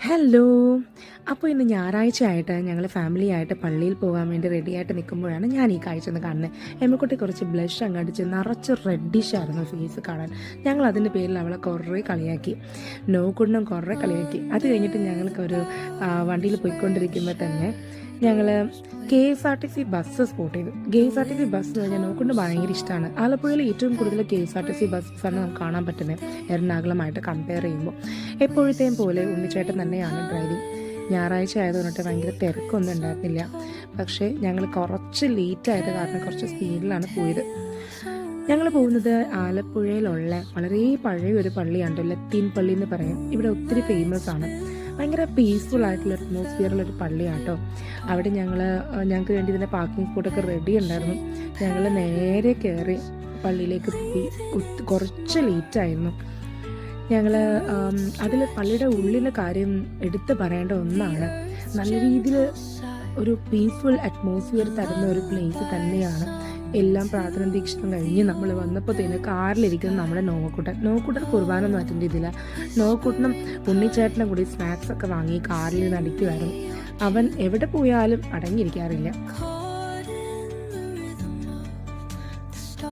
Hello. അപ്പോൾ ഇന്ന് ഞായറാഴ്ച ആയിട്ട് ഞങ്ങൾ ഫാമിലി ആയിട്ട് പള്ളിയിൽ പോകാൻ വേണ്ടി റെഡിയായിട്ട് നിൽക്കുമ്പോഴാണ് ഞാൻ ഈ കാഴ്ച ഒന്ന് കാണുന്നത്. എമ്മക്കുട്ടി കുറച്ച് ബ്ലഷ് അങ്ങടിച്ച് നിറച്ച് റെഡിഷ് ആയിരുന്നു ഫേസ് കാണാൻ. ഞങ്ങൾ അതിൻ്റെ പേരിൽ അവളെ കുറേ കളിയാക്കി, നോക്കുണ്ണും കുറേ കളിയാക്കി. അത് കഴിഞ്ഞിട്ട് ഞങ്ങൾക്കൊരു വണ്ടിയിൽ പോയിക്കൊണ്ടിരിക്കുമ്പോൾ തന്നെ ഞങ്ങൾ KSRTC ബസ് സ്പോട്ട് ചെയ്തു. KSRTC ബസ് എന്ന് പറഞ്ഞാൽ നോക്കൊണ്ട് ഭയങ്കര ഇഷ്ടമാണ്. ആലപ്പുഴയിൽ ഏറ്റവും കൂടുതൽ KSRTC ബസ്സാണ് നമുക്ക് കാണാൻ പറ്റുന്നത് എറണാകുളമായിട്ട് കമ്പയർ ചെയ്യുമ്പോൾ. എപ്പോഴത്തെയും പോലെ ഉണ്ണിച്ചേട്ടൻ തന്നെയാണ് ഡ്രൈവിംഗ്. ഞായറാഴ്ച ആയതുകൊണ്ടിട്ട് ഭയങ്കര തിരക്കൊന്നും ഉണ്ടായിരുന്നില്ല. പക്ഷേ ഞങ്ങൾ കുറച്ച് ലേറ്റായത് കാരണം കുറച്ച് സ്പീഡിലാണ് പോയത്. ഞങ്ങൾ പോകുന്നത് ആലപ്പുഴയിലുള്ള വളരെ പഴയ ഒരു പള്ളിയാണ്, ലത്തീൻ പള്ളി എന്ന് പറയും. ഇവിടെ ഒത്തിരി ഫേമസ് ആണ്. ഭയങ്കര പീസ്ഫുൾ ആയിട്ടുള്ള അറ്റ്മോസ്ഫിയറുള്ളൊരു പള്ളിയാണ് കേട്ടോ. അവിടെ ഞങ്ങൾക്ക് വേണ്ടി ഇതിൻ്റെ പാർക്കിംഗ് സ്പോട്ടൊക്കെ റെഡി ഉണ്ടായിരുന്നു. ഞങ്ങൾ നേരെ കയറി പള്ളിയിലേക്ക് പോയി. കുറച്ച് ലേറ്റായിരുന്നു. ഞങ്ങൾ അതിൽ പള്ളിയുടെ ഉള്ളിലെ കാര്യം എടുത്ത് പറയേണ്ട ഒന്നാണ്. നല്ല രീതിയിൽ ഒരു പീസ്ഫുൾ അറ്റ്മോസ്ഫിയർ തരുന്ന ഒരു പ്ലേസ് തന്നെയാണ്. എല്ലാം പ്രാർത്ഥന ദീക്ഷണം കഴിഞ്ഞ് നമ്മൾ വന്നപ്പോൾ തന്നെ കാറിലിരിക്കുന്ന നമ്മുടെ നോക്കുട്ടൻ കുർബാനൊന്നും അറ്റൻഡ് ചെയ്തില്ല. നോക്കുട്ടനും ഉണ്ണിച്ചേട്ടനും കൂടി സ്നാക്സ് ഒക്കെ വാങ്ങി കാറിൽ നടിക്കുമായിരുന്നു. അവൻ എവിടെ പോയാലും അടങ്ങിയിരിക്കാറില്ല.